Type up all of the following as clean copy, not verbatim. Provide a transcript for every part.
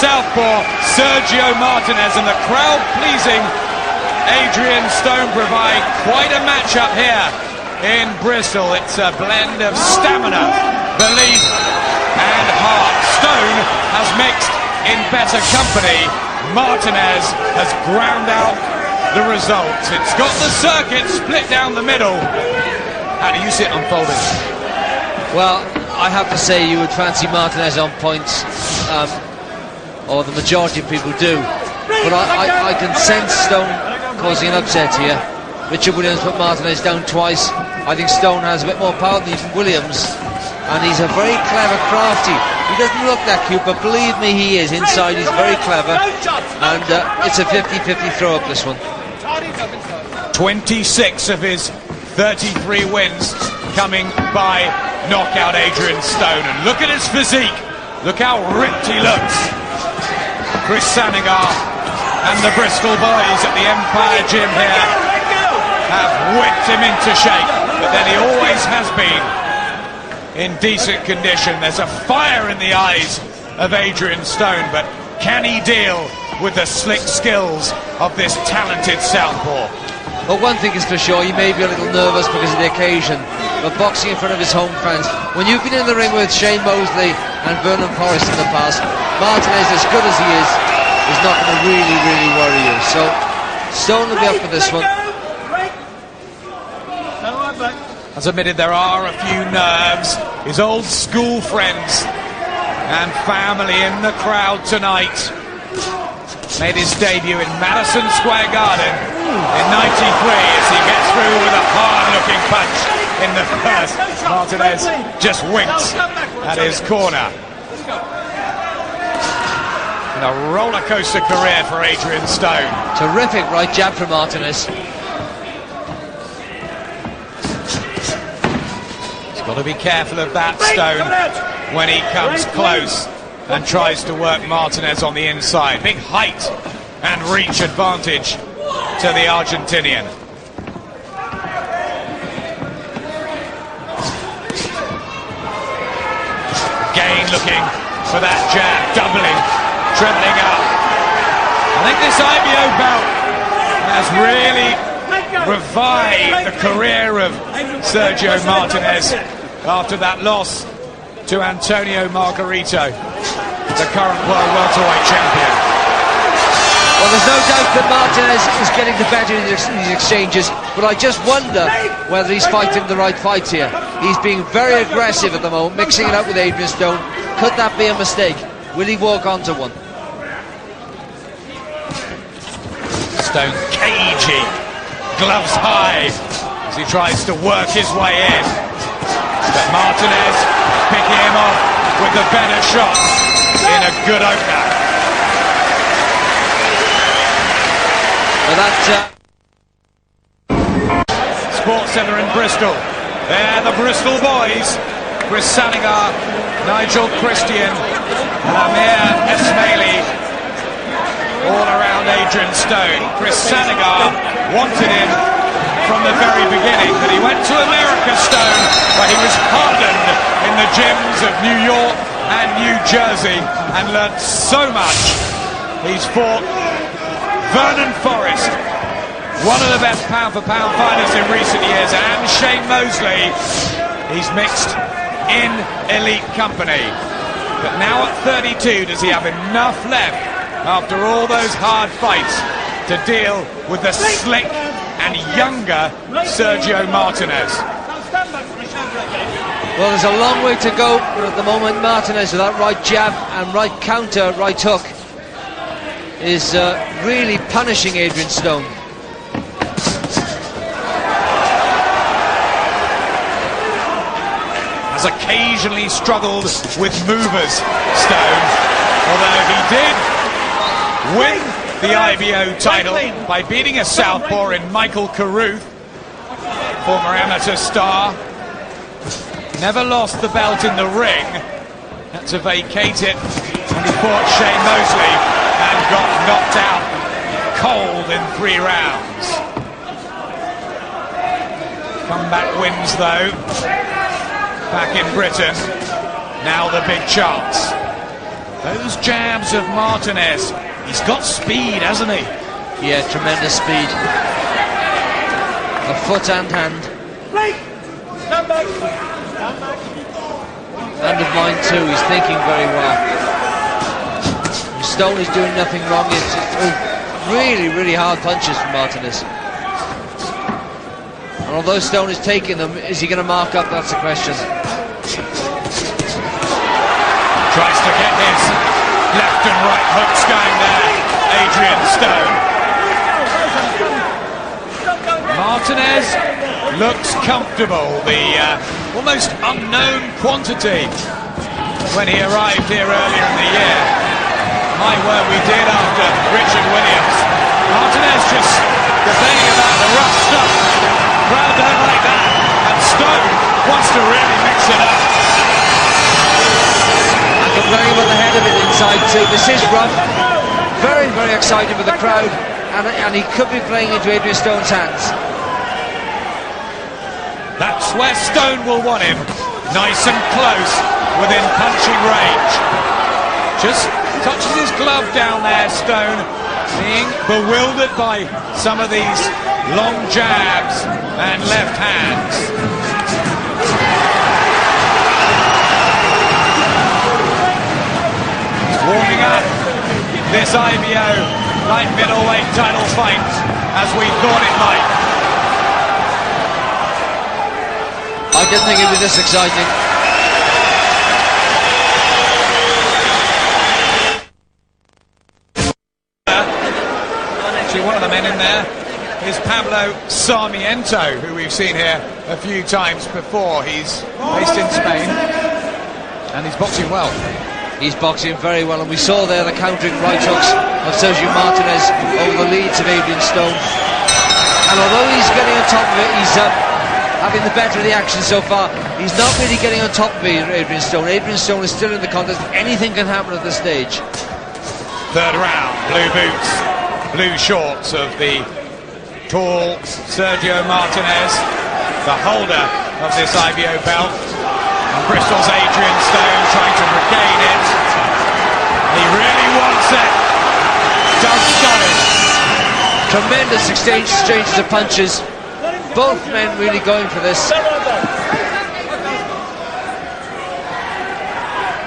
southpaw Sergio Martinez, and the crowd-pleasing Adrian Stone provide quite a matchup here in Bristol. It's a blend of stamina, belief and heart. Stone has mixed in better company. Martinez has ground out the results. It's got the circuit split down the middle. How do you see it unfolding? Well, I have to say you would fancy Martinez on points, or the majority of people do. But I can sense Stone causing an upset here. Richard Williams put Martinez down twice. I think Stone has a bit more power than even Williams. And he's a very clever, crafty. He doesn't look that cute, but believe me, he is. Inside, he's very clever. And it's a 50-50 throw-up, this one. 26 of his 33 wins coming by knockout Adrian Stone. And look at his physique. Look how ripped he looks. Chris Sanigar and the Bristol boys at the Empire Gym here have whipped him into shape. But then he always has been in decent condition. There's a fire in the eyes of Adrian Stone, but can he deal with the slick skills of this talented southpaw? Well, one thing is for sure, he may be a little nervous because of the occasion, but boxing in front of his home fans, when you've been in the ring with Shane Mosley and Vernon Forrest in the past, Martinez, as good as he is not going to really worry you. So Stone will be up for this one. As admitted, there are a few nerves. His old school friends and family in the crowd tonight. Made his debut in Madison Square Garden in '93 as he gets through with a hard-looking punch in the first. Martinez just winks at his corner. And a roller coaster career for Adrian Stone. Terrific right jab from Martinez. Got to be careful of that, Stone, when he comes close and tries to work Martinez on the inside. Big height and reach advantage to the Argentinian. Again looking for that jab, doubling, trebling up. I think this IBO belt has really revived the career of Sergio Martinez after that loss to Antonio Margarito, the current world welterweight champion. Well, there's no doubt that Martinez is getting the better in these exchanges, but I just wonder whether he's fighting the right fights here. He's being very aggressive at the moment, mixing it up with Adrian Stone. Could that be a mistake? Will he walk onto one? Stone cagey, gloves high as he tries to work his way in. But Martinez picking him off with the better shots in a good opener. Well, Sports Centre in Bristol. They're the Bristol boys. Chris Sanigar, Nigel Christian, and Amir Esmaili all around Adrian Stone. Chris Sanigar wanted him from the very beginning, but he went to America, Stone, but he was hardened in the gyms of New York and New Jersey and learnt so much. He's fought Vernon Forrest, one of the best pound-for-pound fighters in recent years, and Shane Mosley. He's mixed in elite company. But now at 32, does he have enough left after all those hard fights to deal with the slick and younger Sergio Martinez? well, there's a long way to go, but at the moment Martinez with that right jab and right counter, right hook, is really punishing Adrian Stone. Has occasionally struggled with movers, Stone, although he did win the IBO title by beating a southpaw in Michael Carruth, former amateur star. Never lost the belt in the ring, had to vacate it when he fought Shane Mosley and got knocked out cold in 3 rounds. Comeback wins though, back in Britain, now the big chance. Those jabs of Martinez. He's got speed, hasn't he? Yeah, tremendous speed. A foot and hand. And of mind too, he's thinking very well. Stone is doing nothing wrong. It's really, really hard punches from Martinez. And although Stone is taking them, is he going to mark up? That's the question. Tries to get his left and right hooks going there, Adrian Stone. Martinez looks comfortable, the almost unknown quantity when he arrived here earlier in the year. My word, we did after Richard Williams. Martinez just complaining about the rough stuff. Crowd don't like that, and Stone wants to really mix it up. And complaining about the head of it inside too. This is rough. Very, very exciting for the crowd, and he could be playing into Adrian Stone's hands. That's where Stone will want him, nice and close, within punching range. Just touches his glove down there, Stone, being bewildered by some of these long jabs and left hands. He's warming up this IBO light middleweight title fight as we thought it might. I didn't think it'd be this exciting. Actually, one of the men in there is Pablo Sarmiento, who we've seen here a few times before. He's based in Spain, and he's boxing well. He's boxing very well, and we saw there the countering right hooks of Sergio Martinez over the leads of Adrian Stone. And although he's getting on top of it, he's having the better of the action so far. He's not really getting on top of Adrian Stone. Adrian Stone is still in the contest. Anything can happen at this stage. Third round, blue boots, blue shorts of the tall Sergio Martinez, the holder of this IBO belt. And Bristol's Adrian Stone trying to regain it. He really wants it. Does Stone. Tremendous exchanges of punches. Both men really going for this.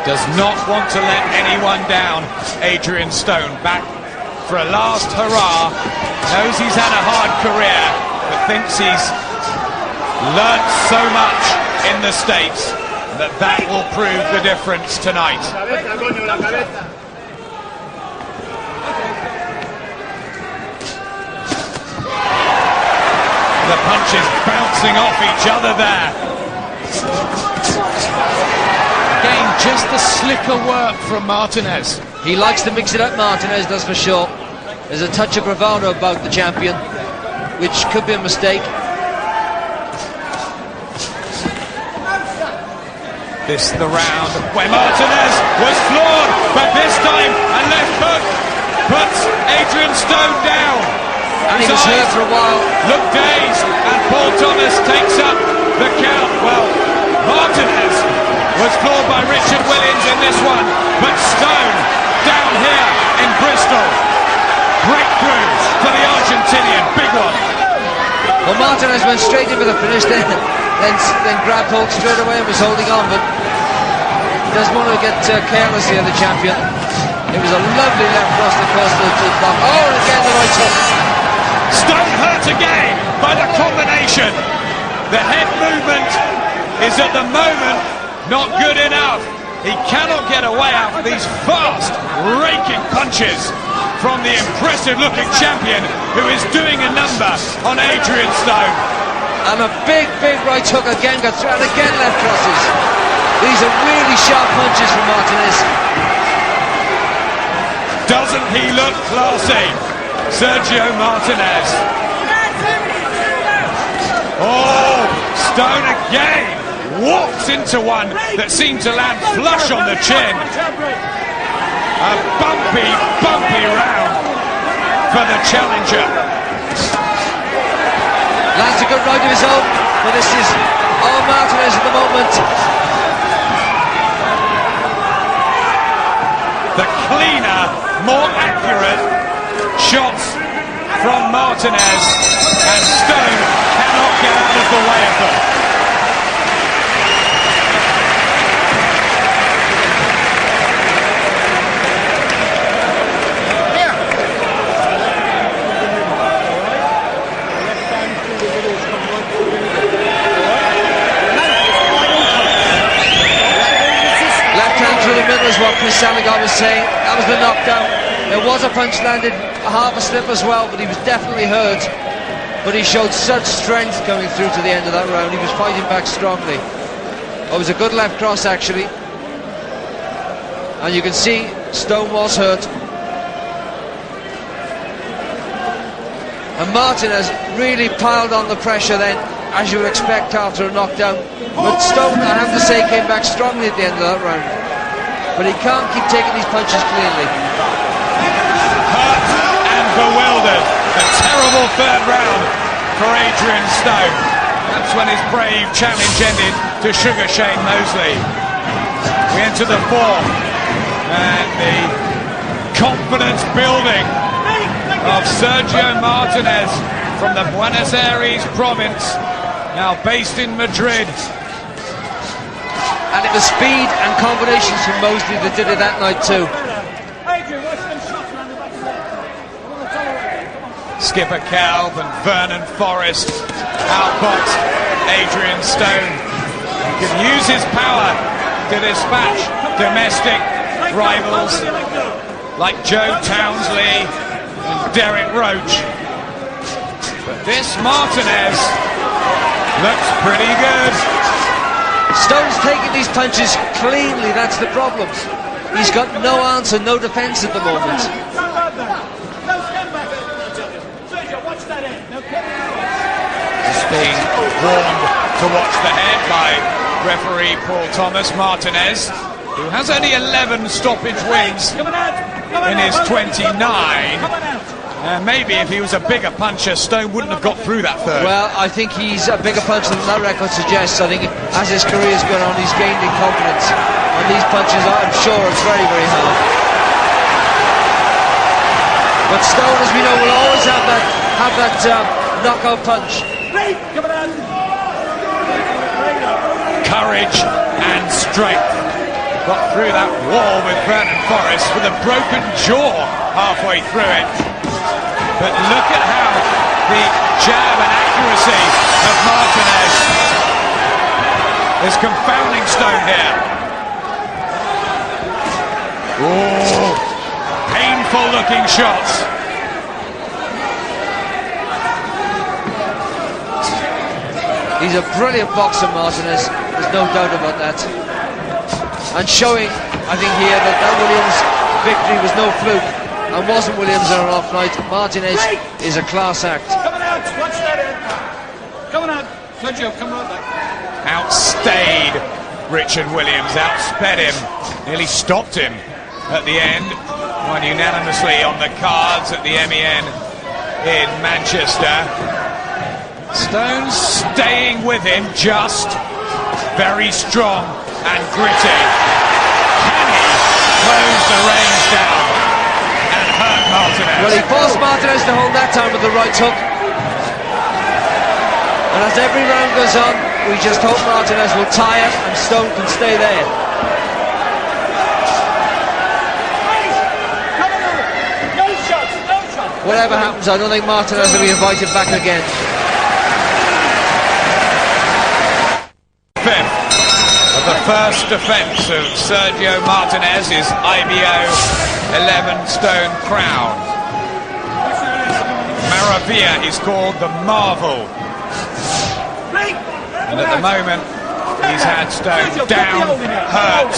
Does not want to let anyone down, Adrian Stone. Back for a last hurrah. Knows he's had a hard career, but thinks he's learnt so much in the States that will prove the difference tonight. The punches bouncing off each other there. Again, just the slicker work from Martinez. He likes to mix it up, Martinez, that's for sure. There's a touch of bravado about the champion, which could be a mistake. This the round where Martinez was floored, but this time a left hook puts Adrian Stone down. And he was hurt for a while. Look dazed, and Paul Thomas takes up the count. Well, Martinez was floored by Richard Williams in this one, but Stone down here in Bristol. Breakthrough for the Argentinian, big one. Well, Martinez went straight in for the finish, then grabbed hold straight away and was holding on, but he doesn't want to get careless here, the champion. It was a lovely left thrust across the block. Oh, and again the right hook. Stone hurt again by the combination. The head movement is at the moment not good enough. He cannot get away after these fast, raking punches from the impressive-looking champion who is doing a number on Adrian Stone. And a big, big right hook again got through, and again left crosses. These are really sharp punches from Martinez. Doesn't he look classy? Sergio Martinez. Oh, Stone again walks into one that seemed to land flush on the chin. A bumpy, bumpy round for the challenger. Lands a good right of his own, but this is all Martinez at the moment. cleaner, more accurate shots from Martinez, and Stone cannot get out of the way of them. Is what Chris Saligar was saying. That was the knockdown. There was a punch landed, half a slip as well, but he was definitely hurt. But he showed such strength coming through to the end of that round. He was fighting back strongly. It was a good left cross actually, and you can see Stone was hurt. And Martinez really piled on the pressure then, as you would expect after a knockdown. But Stone, I have to say, came back strongly at the end of that round. But he can't keep taking these punches cleanly. Hurt and bewildered. A terrible third round for Adrian Stone. That's when his brave challenge ended to Sugar Shane Mosley. We enter the fourth, and the confidence building of Sergio Martinez from the Buenos Aires province, now based in Madrid. And it was speed and combinations from Mosley that did it that night too. Skipper Calv and Vernon Forrest outboxed Adrian Stone. He can use his power to dispatch domestic rivals like Joe Townsley and Derek Roach. But this Martinez looks pretty good. Stone's taking these punches cleanly, that's the problem. He's got no answer, no defence at the moment. He's being warned to watch the head by referee Paul Thomas. Martinez, who has only 11 stoppage wins in his 29. Maybe if he was a bigger puncher, Stone wouldn't have got through that third. Well, I think he's a bigger puncher than that record suggests. I think as his career's gone on, he's gained in confidence. And these punches, I'm sure, are very, very hard. But Stone, as we know, will always have that knockout punch. Courage and strength. Got through that wall with Vernon Forrest with a broken jaw halfway through it. But look at how the jab and accuracy of Martinez is confounding Stone here. Oh, painful looking shots. He's a brilliant boxer, Martinez. There's no doubt about that. And showing, I think, here that Williams victory was no fluke. And wasn't Williams on an off night. Martinez is a class act. Coming out, watch that in. Coming out, Sergio, come on back. Outstayed Richard Williams, outsped him, nearly stopped him at the end. Won unanimously on the cards at the MEN in Manchester. Stone staying with him, just very strong and gritty. Can he close the reins down? Martinez. Well, he forced Martinez to hold that time with the right hook. And as every round goes on, we just hope Martinez will tire and Stone can stay there. No shots, no shots. Whatever happens, I don't think Martinez will be invited back again. Fifth of the first defence of Sergio Martinez's IBO 11-stone crown. Maravilla is called the Marvel. And at the moment, he's had Stone down, hurt,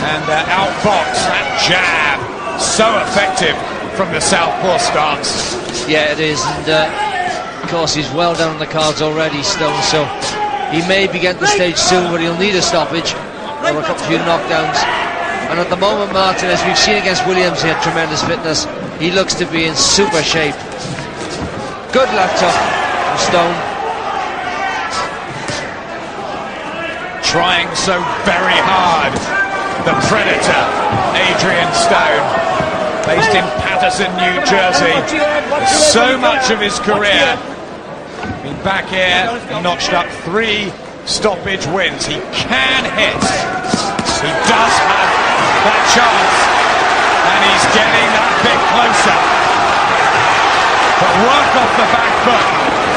and outboxed. That jab, so effective from the southpaw stance. Yeah, it is. And of course, he's well down on the cards already, Stone, so he may be getting to the stage soon where he'll need a stoppage or a few knockdowns. And at the moment, Martinez, we've seen against Williams, he had tremendous fitness. He looks to be in super shape. Good left hook from Stone. Trying so very hard the Predator, Adrian Stone, based in Paterson, New Jersey. So much of his career been back here, notched up 3 stoppage wins. He can hit. He does have that chance, and he's getting that bit closer. But work off the back foot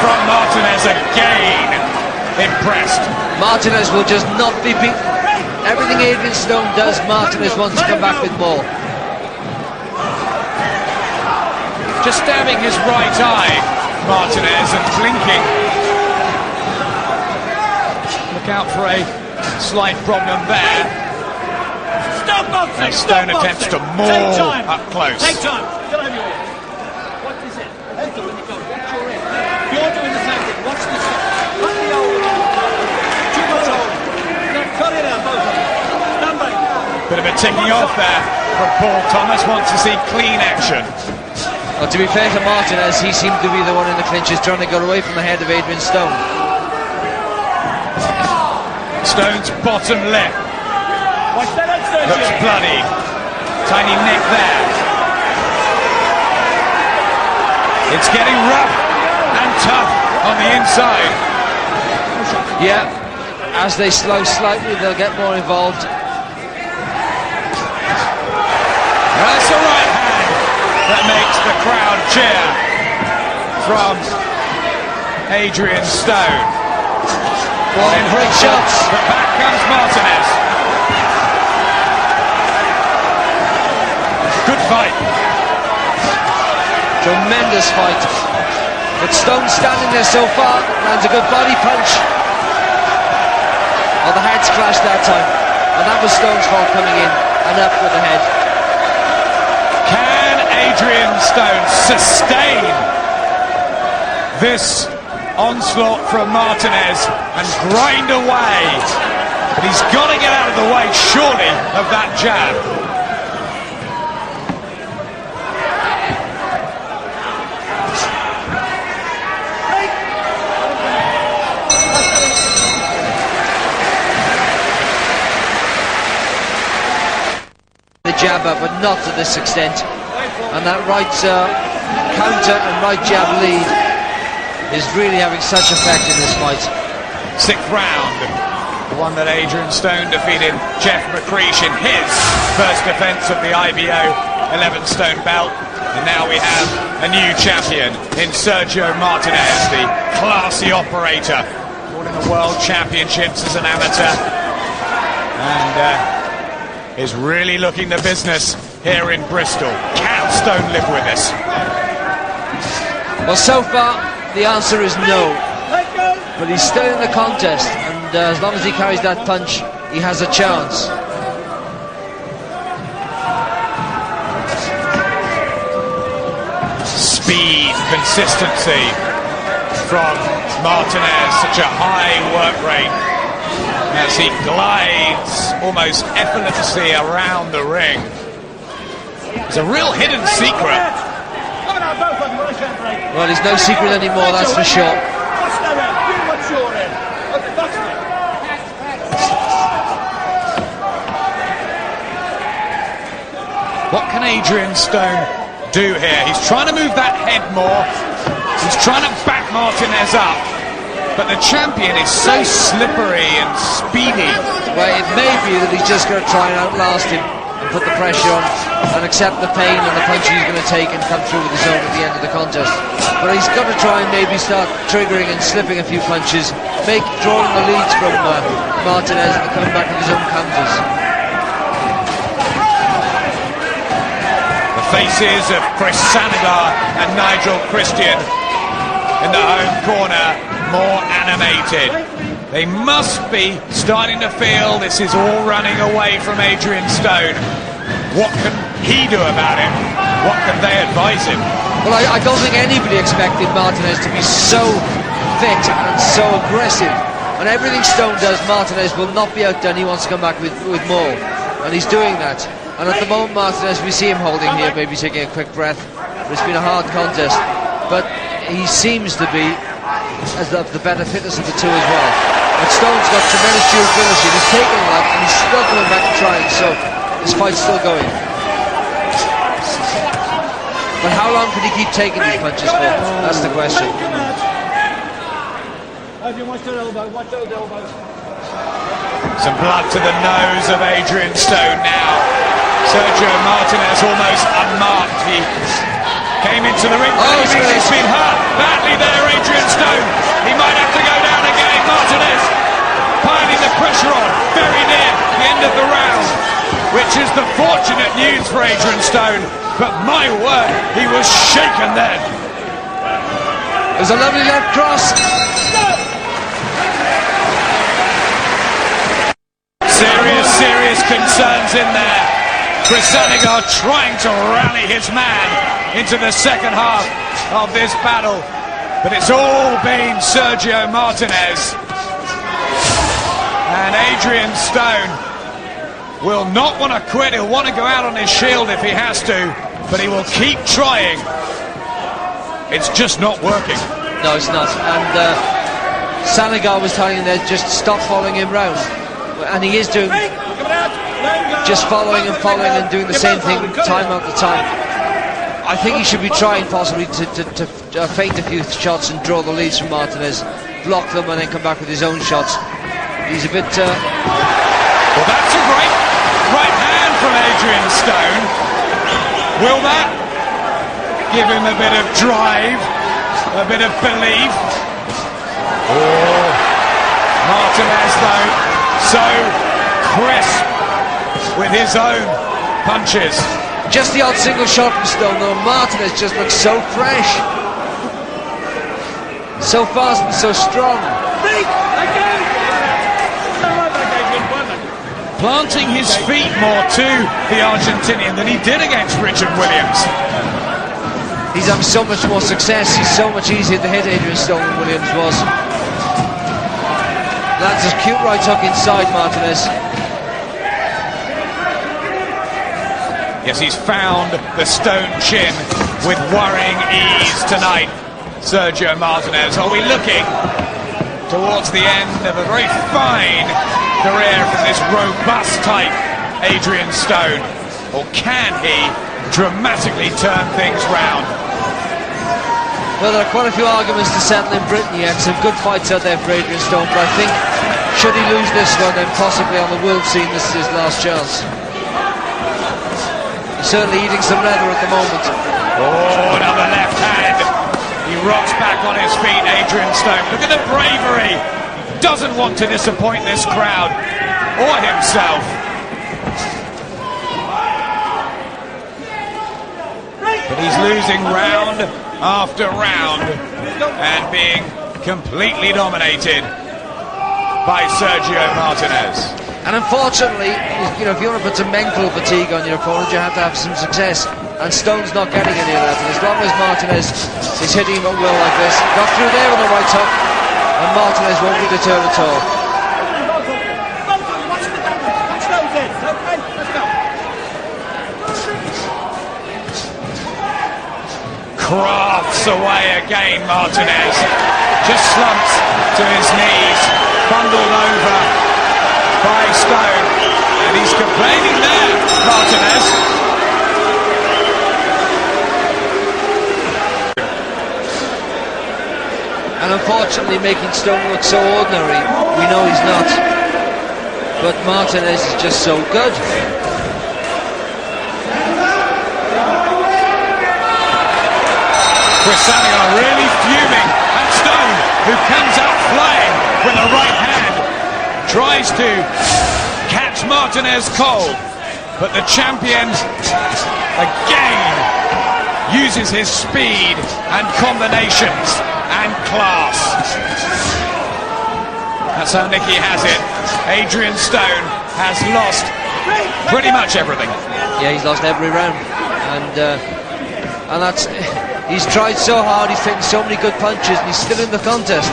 from Martinez again. Impressed. Martinez will just not be beaten. Everything Adrian Stone does, Martinez wants to come back with more. Just stabbing his right eye, Martinez, and blinking. Look out for a slight problem there. Stop boxing! As Stone Stop attempts to boxing. maul Take time. up close. Take time. Get over here. What is it? When you go, watch your head. You're doing the same thing. Watch this. Put the old. Too much old. No, cut it out, both of them. Stand back. Bit of a ticking off there from Paul Thomas. Wants to see clean action. Well, to be fair to Martinez, he seemed to be the one in the clinches trying to get away from the head of Adrian Stone. Stone's bottom lip Watch that head, Sergio. looks bloody. Tiny nick there. It's getting rough and tough on the inside. Yeah, as they slow slightly, they'll get more involved. That's the right hand that makes the crowd cheer from Adrian Stone. Well, great shots. But back comes Martinez. Good fight. Tremendous fight. But Stone standing there so far, lands a good body punch. Oh, the heads clashed that time. And that was Stone's fault coming in and up with the head. Can Adrian Stone sustain this onslaught from Martinez and grind away? But he's got to get out of the way, surely, of that jab. The jab up, but not to this extent. And that right counter and right jab lead is really having such effect in this fight. 6th round, the one that Adrian Stone defeated Jeff McCreesh in his first defense of the IBO 11-stone belt. And now we have a new champion in Sergio Martinez, the classy operator, winning the World Championships as an amateur, and is really looking the business here in Bristol. Can Stone live with this? Well, so far the answer is no, but he's still in the contest, and as long as he carries that punch, he has a chance. Speed, consistency from Martinez, such a high work rate as he glides almost effortlessly around the ring. It's a real hidden secret. Well, he's no secret anymore, that's for sure. What can Adrian Stone do here? He's trying to move that head more. He's trying to back Martinez up. But the champion is so slippery and speedy. Well, it may be that he's just going to try and outlast him and put the pressure on and accept the pain and the punches he's going to take and come through with his own at the end of the contest. But he's got to try and maybe start triggering and slipping a few punches, drawing the leads from Martinez and coming back with his own counters. The faces of Chris Sanagar and Nigel Christian in the home corner, more animated. They must be starting to feel this is all running away from Adrian Stone. What can he do about it? What can they advise him? Well, I don't think anybody expected Martinez to be so fit and so aggressive. And everything Stone does, Martinez will not be outdone. He wants to come back with more. And he's doing that. And at the moment, Martinez, we see him holding here, maybe taking a quick breath. It's been a hard contest. But he seems to be as the better fitness of the two as well. But Stone's got tremendous durability. He's taking a lot and he's still coming back and trying, so this fight's still going. But how long can he keep taking these punches for? That's the question. Adrian, watch that elbow, watch those elbows. Some blood to the nose of Adrian Stone now. Sergio Martinez almost unmarked. He came into the ring. He's been hurt badly there, Adrian Stone. He might have to go down again. Martinez piling the pressure on very near the end of the round, which is the fortunate news for Adrian Stone. But my word, he was shaken then. There's a lovely left cross. Serious concerns in there. Chris Sanigar trying to rally his man into the second half of this battle. But it's all been Sergio Martinez. And Adrian Stone will not want to quit. He'll want to go out on his shield if he has to, but he will keep trying. It's just not working. No, it's not. And Sanigar was telling him that just stop following him round. And he is doing, just following and doing the same thing time after time. I think he should be trying possibly to feint a few shots and draw the leads from Martinez, block them and then come back with his own shots. He's a bit... Well, that's a great right hand from Adrian Stone. Will that give him a bit of drive, a bit of belief? Oh, Martinez though, so crisp with his own punches. Just the odd single shot from Stone though. Martinez just looks so fresh, so fast and so strong. Planting his feet more to the Argentinian than he did against Richard Williams. He's having so much more success. He's so much easier to hit Adrian Stone than Williams was. That's a cute right hook inside Martinez. Yes, he's found the Stone chin with worrying ease tonight, Sergio Martinez. Are we looking towards the end of a very fine career from this robust type Adrian Stone, or can he dramatically turn things round? Well, there are quite a few arguments to settle in Britain yet. Some good fights out there for Adrian Stone, but I think should he lose this one, then possibly on the world scene this is his last chance. He's certainly eating some leather at the moment. Oh, another left hand. He rocks back on his feet, Adrian Stone. Look at the bravery. Doesn't want to disappoint this crowd or himself. But he's losing round after round and being completely dominated by Sergio Martinez. And unfortunately, you know, if you want to put some mental fatigue on your opponent, you have to have some success. And Stone's not getting any of that. And as long as Martinez is hitting him at will like this, got through there with a right hook, and Martinez won't be deterred at all. Crafts away again, Martinez. Just slumps to his knees, bundled over by Stone. And he's complaining there, Martinez. And unfortunately making Stone look so ordinary. We know he's not. But Martinez is just so good. Chris Sanigar really fuming at Stone, who comes out flying with the right hand. Tries to catch Martinez cold. But the champion, again, uses his speed and combinations and class. That's how Nicky has it. Adrian Stone has lost pretty much everything. Yeah, he's lost every round, and that's, he's tried so hard, he's taken so many good punches, and he's still in the contest.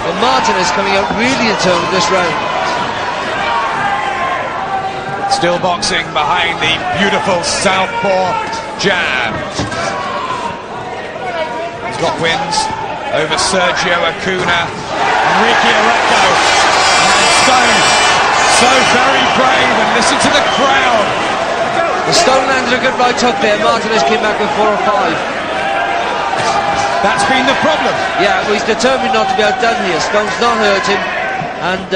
But Martinez coming out really determined this round. Still boxing behind the beautiful southpaw jab. He's got wins over Sergio Acuna, Ricky Areco, and Stone, so very brave, and listen to the crowd. The Stone landed a good right hook there. Martinez came back with 4 or 5. That's been the problem. Yeah, well, he's determined not to be outdone here. Stone's not hurt him, and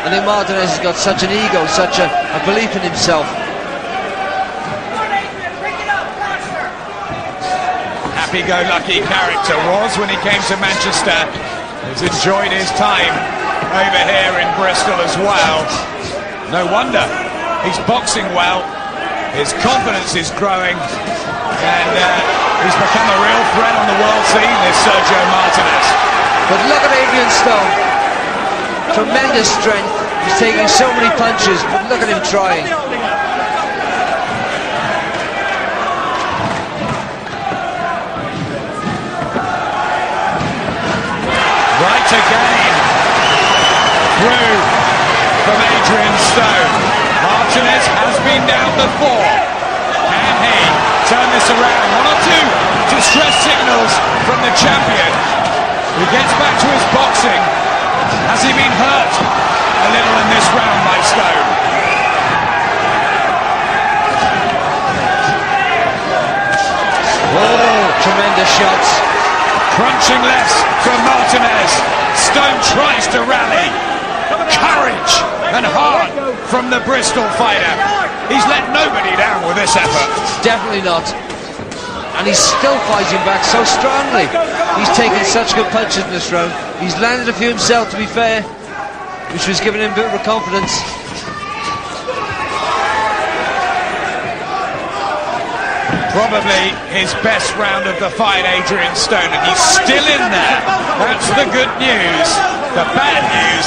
I think Martinez has got such an ego, such a belief in himself. Happy-go-lucky character was when he came to Manchester. He's enjoyed his time over here in Bristol as well. No wonder. He's boxing well. His confidence is growing, and he's become a real threat on the world scene, this Sergio Martinez. But look at Adrian Stone. Tremendous strength. He's taking so many punches, but look at him trying. Right again. Through from Adrian Stone. Martinez has been down before. Can he turn this around? 1 or 2 distress signals from the champion. He gets back to his boxing. Has he been hurt a little in this round by Stone? Oh, tremendous shots. Crunching less from Martinez. Stone tries to rally. Courage and heart from the Bristol fighter. He's let nobody down with this effort. Definitely not. And he's still fighting back so strongly. He's taken such good punches in this round. He's landed a few himself, to be fair, which was giving him a bit of confidence. Probably his best round of the fight, Adrian Stone, and he's still in there. That's the good news. The bad news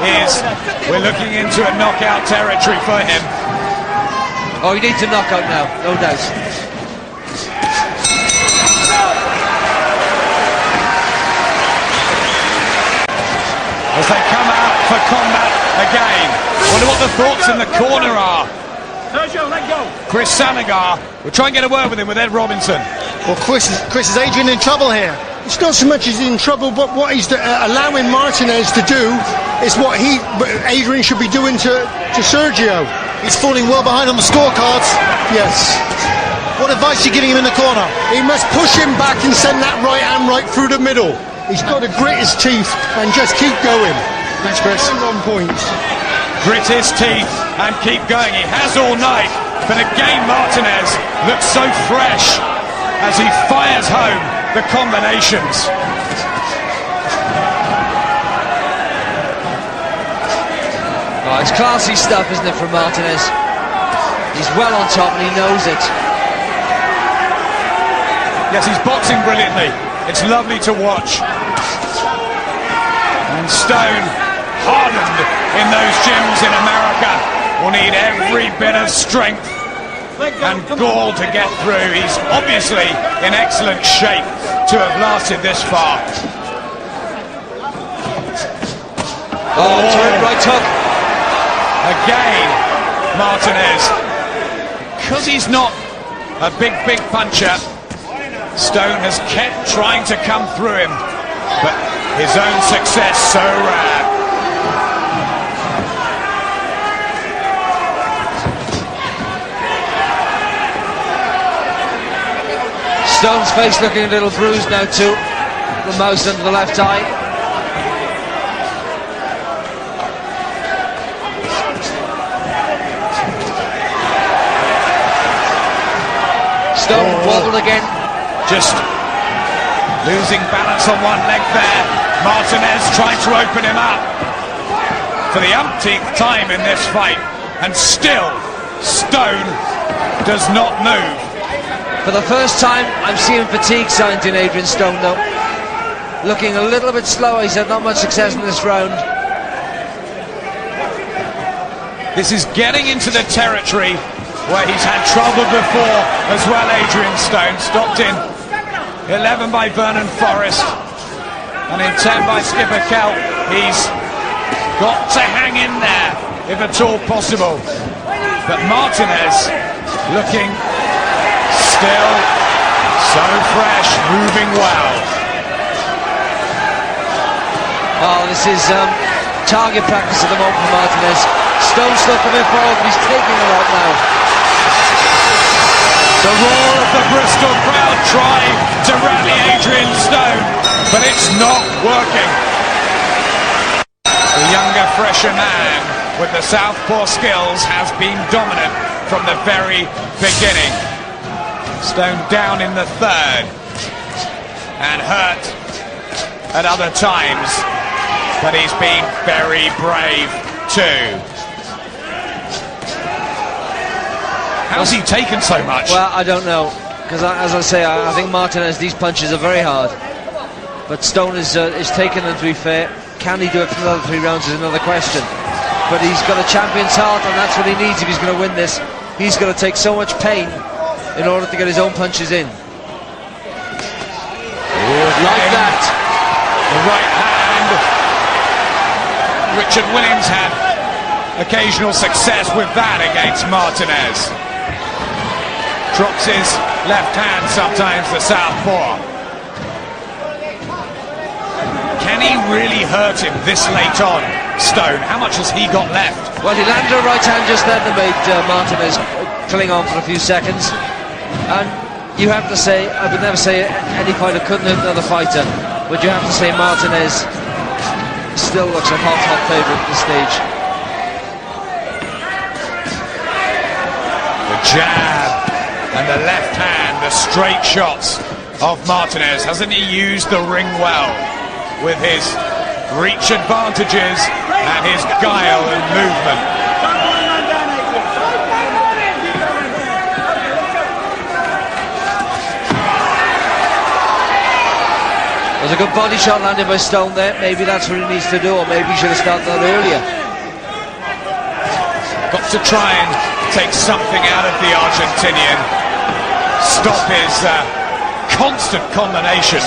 is we're looking into a knockout territory for him. Oh, he needs a knockout now, no doubt. As they come out for combat again. Wonder what the thoughts in the corner are. Sergio, let go. Chris Sanagar, we'll try and get a word with him with Ed Robinson. Well, Chris is Adrian in trouble here? It's not so much as he's in trouble, but what he's allowing Martinez to do is what Adrian should be doing to Sergio. He's falling well behind on the scorecards. Yes. What advice are you giving him in the corner? He must push him back and send that right hand right through the middle. He's got to grit his teeth and just keep going. Thanks, Chris. On point. Grit his teeth and keep going. He has all night, but again Martinez looks so fresh as he fires home the combinations. Oh, it's classy stuff, isn't it, from Martinez? He's well on top and he knows it. Yes, he's boxing brilliantly. It's lovely to watch. And Stone, hardened in those gyms in America, will need every bit of strength and gall to get through. He's obviously in excellent shape to have lasted this far. Oh, terrific right hook. Again, Martinez. Because he's not a big puncher, Stone has kept trying to come through him, but his own success so rare. Stone's face looking a little bruised now too. The most under the left eye. Stone wobbled again. Just losing balance on one leg there. Martinez trying to open him up for the umpteenth time in this fight, and still Stone does not move. For the first time, I'm seeing fatigue signs in Adrian Stone though. Looking a little bit slower. He's had not much success in this round. This is getting into the territory where he's had trouble before as well, Adrian Stone. Stopped in 11 by Vernon Forrest and in 10 by Skipper Kelp. He's got to hang in there if at all possible. But Martinez looking still so fresh, moving well. Oh, this is target practice at the moment for Martinez. Stone's still coming forward, but he's taking a lot now. The roar of the Bristol crowd trying to rally Adrian Stone, but it's not working. The younger, fresher man with the southpaw skills has been dominant from the very beginning. Stone down in the third and hurt at other times, but he's been very brave too. How's he taken so much? Well, I don't know, because as I say, I think Martinez, these punches are very hard, but Stone is taking them, to be fair. Can he do it for another 3 rounds is another question, but he's got a champion's heart, and that's what he needs if he's going to win this. He's going to take so much pain in order to get his own punches in. Like that. The right hand. Richard Williams had occasional success with that against Martinez. Drops his left hand sometimes, the southpaw. Can he really hurt him this late on, Stone? How much has he got left? Well, he landed a right hand just then that made Martinez cling on for a few seconds. And you have to say, I would never say any fighter couldn't hit another fighter, but you have to say Martinez still looks a hot favourite at this stage. The jab and the left hand, the straight shots of Martinez. Hasn't he used the ring well with his reach advantages and his guile and movement? There's a good body shot landed by Stone there. Maybe that's what he needs to do, or maybe he should have started that earlier. Got to try and take something out of the Argentinian. Stop his constant combinations.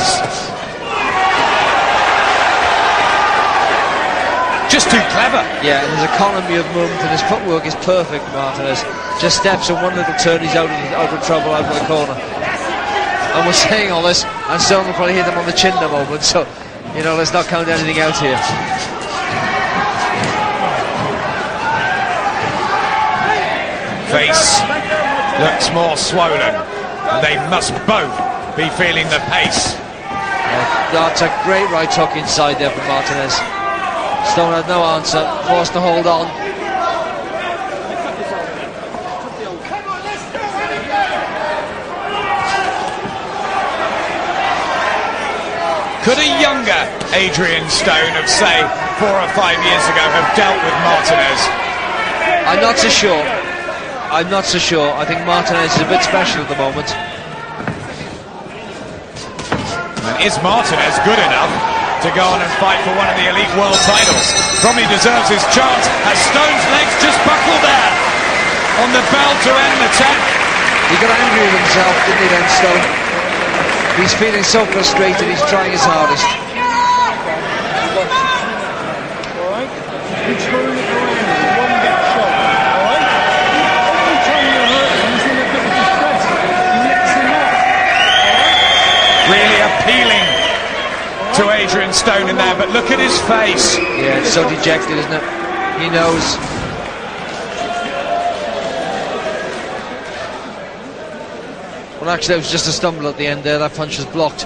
Just too clever. Yeah, and his economy of movement and his footwork is perfect, Martinez. Just steps and one little turn, he's out of trouble, out of the corner. And we're saying all this, and Stone will probably hit him on the chin in a moment, so, you know, let's not count anything out here. Face looks more swollen, and they must both be feeling the pace. That's a great right hook inside there from Martinez. Stone had no answer, forced to hold on. Could a younger Adrian Stone of, say, 4 or 5 years ago have dealt with Martinez? I'm not so sure. I'm not so sure. I think Martinez is a bit special at the moment. And is Martinez good enough to go on and fight for one of the elite world titles? Probably deserves his chance as Stone's legs just buckle there on the bell to end the 10th. He got angry with himself, didn't he then, Stone? He's feeling so frustrated, he's trying his hardest. Alright? You turn it around with one big shot, alright? Every time you hurt him, he's in a bit of distress. He lets him off, alright? Really appealing to Adrian Stone in there, but look at his face. Yeah, it's so dejected, isn't it? He knows. Well, actually, it was just a stumble at the end there. That punch was blocked.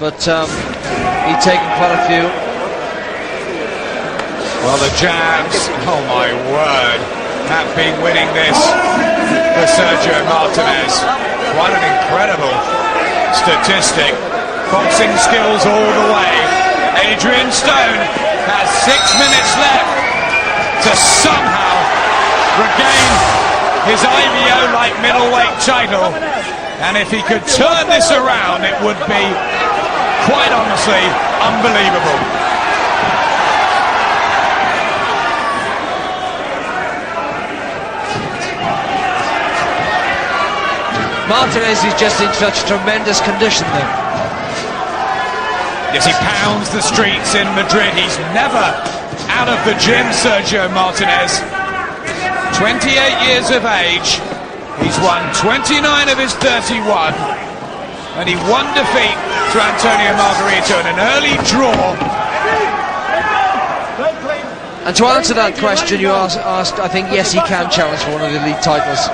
But he'd taken quite a few. Well, the jabs, oh my word, have been winning this for Sergio Martinez. Quite an incredible statistic. Boxing skills all the way. Adrian Stone has 6 minutes left to somehow regain his IBO light middleweight title. And if he could turn this around, it would be, quite honestly, unbelievable. Martinez is just in such tremendous condition though. Yes, he pounds the streets in Madrid. He's never out of the gym, Sergio Martinez. 28 years of age. He's won 29 of his 31, and he won defeat to Antonio Margarito in an early draw And to answer that question you asked, I think yes, he can challenge for one of the elite titles.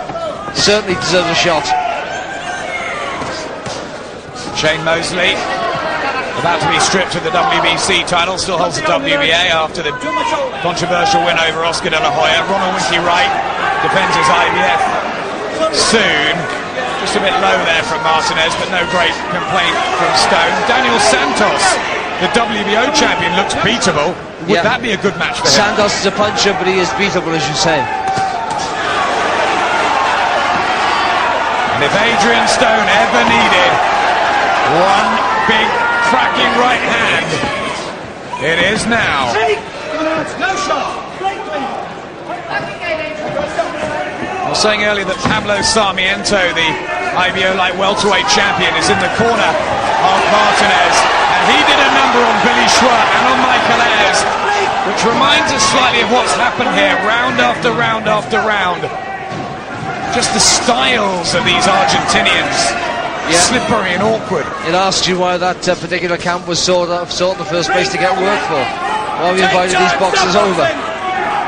Certainly deserves a shot. Shane Mosley, about to be stripped of the WBC title, still holds the WBA after the controversial win over Oscar De La Hoya. Ronald Winky Wright defends his IBF soon. Just a bit low there from Martinez, but no great complaint from Stone. Daniel Santos, the WBO champion, looks beatable. Would that be a good match for him? Santos is a puncher, but he is beatable, as you say. And if Adrian Stone ever needed one big cracking right hand, it is now. No shot. I was saying earlier that Pablo Sarmiento, the IBO light welterweight champion, is in the corner of Martinez, and he did a number on Billy Schwartz and on Michael Ayers, which reminds us slightly of what's happened here, round after round after round. Just the styles of these Argentinians, slippery and awkward. It asks you why that particular camp was sought in the first place to get work for. Why we invited these boxers over.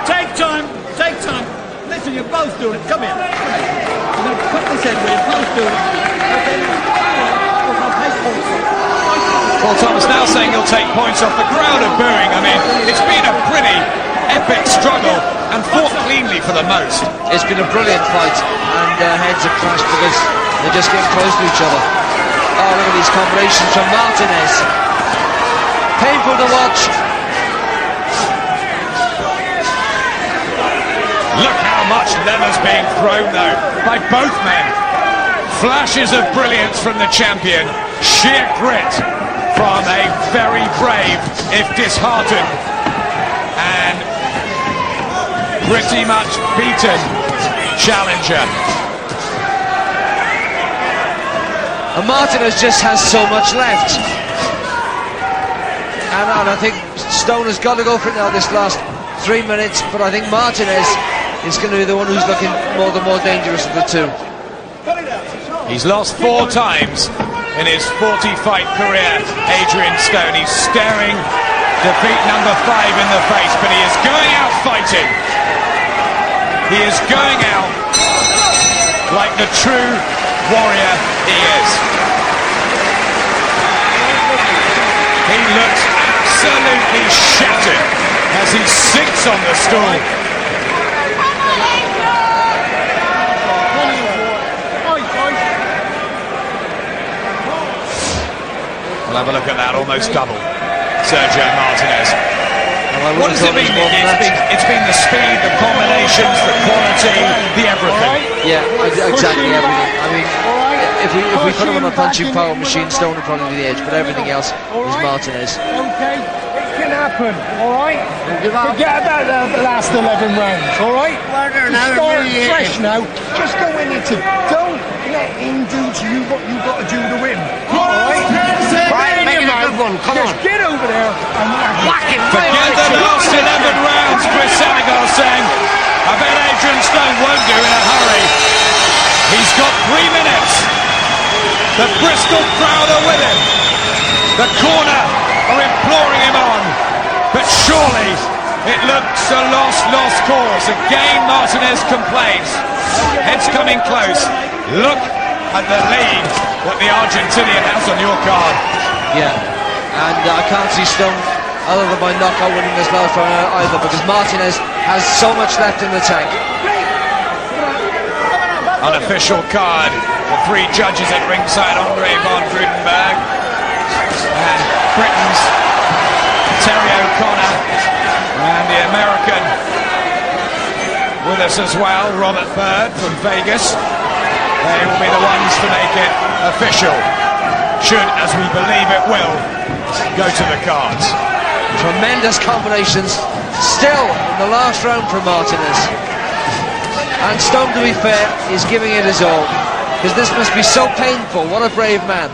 Take time, take time. Listen, you're both doing it. Come here. I'm going to cut this end where you're both doing it. Paul Thomas now saying he'll take points off. The crowd are booing. I mean, it's been a pretty epic struggle and fought cleanly for the most. It's been a brilliant fight, and heads have clashed because they're just getting close to each other. Oh, look at these combinations from Martinez. Painful to watch. Look how much leather's being thrown, though, by both men. Flashes of brilliance from the champion. Sheer grit from a very brave, if disheartened, and pretty much beaten challenger. And Martinez just has so much left. And I think Stone has got to go for it now this last 3 minutes, but I think Martinez is going to be the one who's looking the more dangerous of the two. He's lost 4 times in his 40-fight career, Adrian Stone. He's staring defeat number 5 in the face, but he is going out fighting. He is going out like the true warrior he is. He looks absolutely shattered as he sinks on the stool. We'll have a look at that, almost double. Sergio Martinez. What has it been? It's been the speed, the combinations, the quality, the everything. Yeah, exactly everything. I mean, if we put him on a punching power machine, Stone would probably be the edge, but everything else is Martinez. Okay, it can happen, alright? Forget about the last 11 rounds, alright? Start fresh now. Just go in into. Don't let him do to you what you've got to do to win. Alright? Right, make it a good one, come on. Just get over there and whack him. Forget the last 11 rounds, Chris Senegal saying, I bet Adrian Stone won't do in a hurry. He's got 3 minutes. The Bristol crowd are with him. The corner are imploring him on. But surely it looks a lost cause. Again, Martinez complains. Head's coming close. Look at the lead that the Argentinian has on your card. Yeah, and I can't see Stone other than by knockout winning this last round either, because Martinez has so much left in the tank. Unofficial card. The 3 judges at ringside, Andre von Grudenberg and Britain's Terry O'Connor, and the American with us as well, Robert Bird from Vegas. They will be the ones to make it official, should, as we believe it will, go to the cards. Tremendous combinations still in the last round from Martinez. And Stone, to be fair, is giving it his all, because this must be so painful. What a brave man.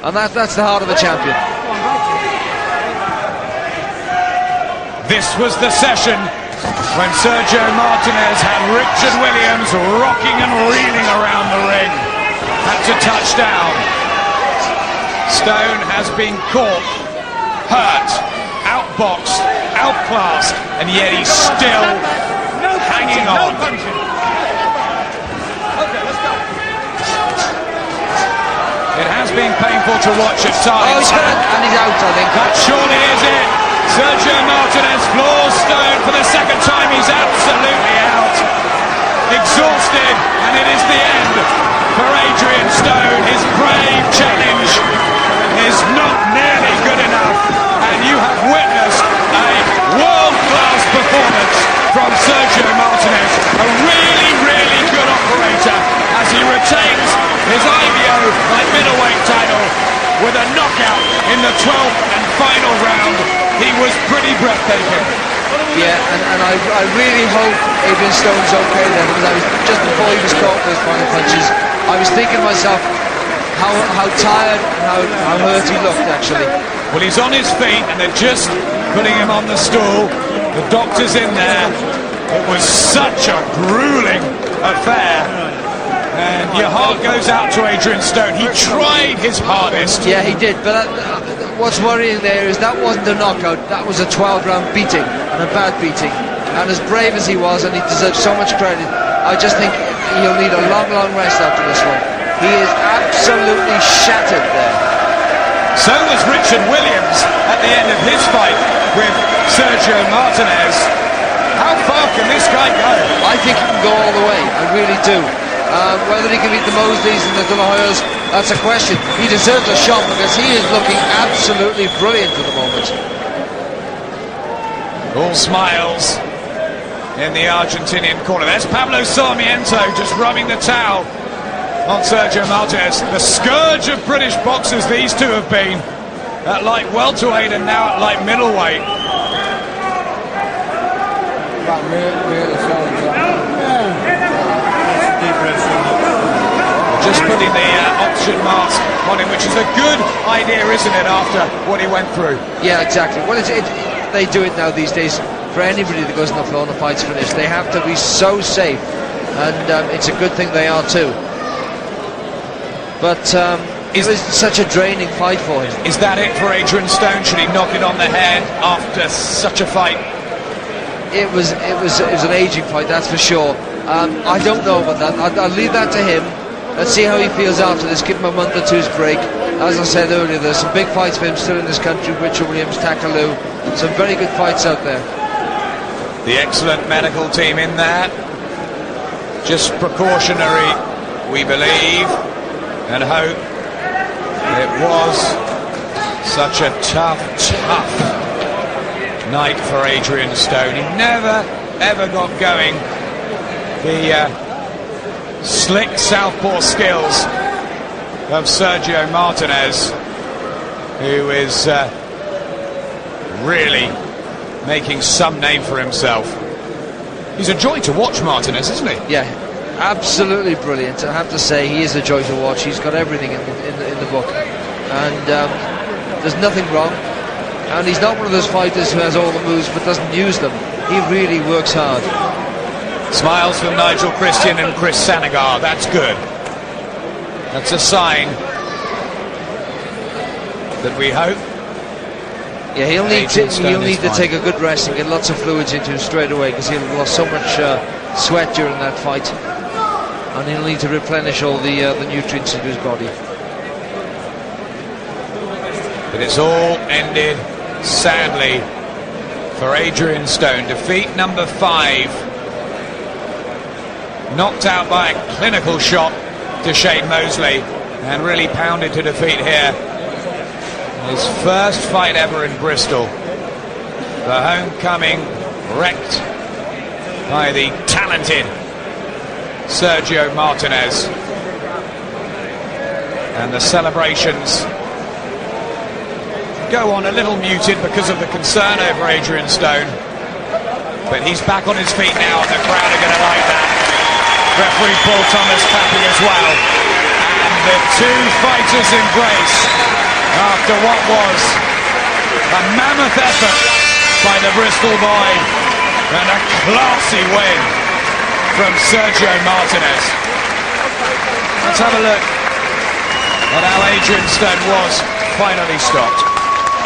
And that's the heart of a champion. This was the session when Sergio Martinez had Richard Williams rocking and reeling around the ring. Had to touch down. Stone has been caught, hurt, outboxed, outclassed, and yet he's still hanging on. It has been painful to watch at times. And he's out, I think. That surely is it. Sergio Martinez floors Stone for the second time. He's absolutely out. Exhausted, and it is the end for Adrian Stone. His brave challenge is not nearly good enough, and you have witnessed a world-class performance from Sergio Martinez, a really, really good operator, as he retains his IBO light middleweight title with a knockout in the 12th and final round. He was pretty breathtaking. Yeah, and I really hope Adrian Stone's okay then, because I was, just before he was caught with his final punches, I was thinking to myself how tired and how hurt he looked, actually. Well, he's on his feet and they're just putting him on the stool. The doctor's in there. It was such a grueling affair. And your heart goes out to Adrian Stone. He tried his hardest. Yeah, he did, but what's worrying there is that wasn't a knockout, that was a 12-round beating, and a bad beating. And as brave as he was, and he deserves so much credit, I just think he'll need a long, long rest after this one. He is absolutely shattered there. So was Richard Williams at the end of his fight with Sergio Martinez. How far can this guy go? I think he can go all the way, I really do. Whether he can beat the Mosleys and the De La Hoyas, that's a question. He deserves a shot because he is looking absolutely brilliant at the moment. All smiles in the Argentinian corner. There's Pablo Sarmiento just rubbing the towel on Sergio Martinez. The scourge of British boxers these two have been at light welterweight and now at light middleweight. Just putting the oxygen mask on him, which is a good idea, isn't it, after what he went through? Yeah, exactly. Well, they do it now these days for anybody that goes on the floor and the fight's finished. They have to be so safe, and it's a good thing they are too. But it was such a draining fight for him. Is that it for Adrian Stone? Should he knock it on the head after such a fight? It was an aging fight, that's for sure. I don't know about that. I'll leave that to him. Let's see how he feels after this. Give him a month or two's break. As I said earlier, there's some big fights for him still in this country. Richard Williams, Takaloo, some very good fights out there. The excellent medical team in there. Just precautionary, we believe and hope. It was such a tough night for Adrian Stone. He never ever got going. The slick southpaw skills of Sergio Martinez, who is really making some name for himself. He's a joy to watch, Martinez, isn't he? Yeah, absolutely brilliant. I have to say, he is a joy to watch. He's got everything in the book, and there's nothing wrong. And he's not one of those fighters who has all the moves but doesn't use them. He really works hard. Smiles from Nigel Christian and Chris Sanagar. That's good. That's a sign that we hope. Yeah, he'll need to take a good rest and get lots of fluids into him straight away, because he'll have lost so much sweat during that fight, and he'll need to replenish all the nutrients into his body. But it's all ended sadly for Adrian Stone. Defeat number 5. Knocked out by a clinical shot to Shane Mosley, and really pounded to defeat here. His first fight ever in Bristol. The homecoming wrecked by the talented Sergio Martinez. And the celebrations go on a little muted because of the concern over Adrian Stone. But he's back on his feet now, and the crowd are going to like that. Referee Paul Thomas clapping as well. And the two fighters embrace after what was a mammoth effort by the Bristol boy and a classy win from Sergio Martinez. Let's have a look at how Adrian Stone was finally stopped.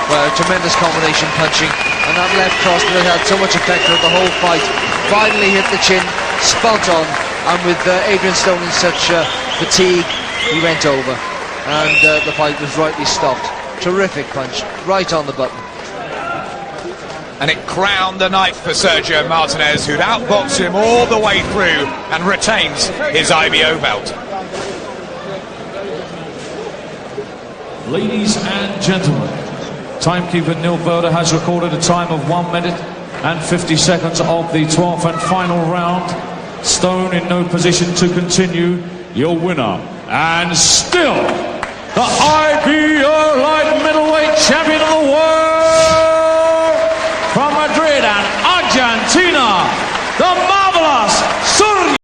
Well, tremendous combination punching. and that left cross that had so much effect throughout the whole fight finally hit the chin, spot on, and with Adrian Stone in such fatigue, he went over, and the fight was rightly stopped. Terrific punch, right on the button. And it crowned the night for Sergio Martinez, who'd outboxed him all the way through and retains his IBO belt. Ladies and gentlemen, timekeeper Neil Verda has recorded a time of 1 minute and 50 seconds of the 12th and final round. Stone in no position to continue. Your winner, and still the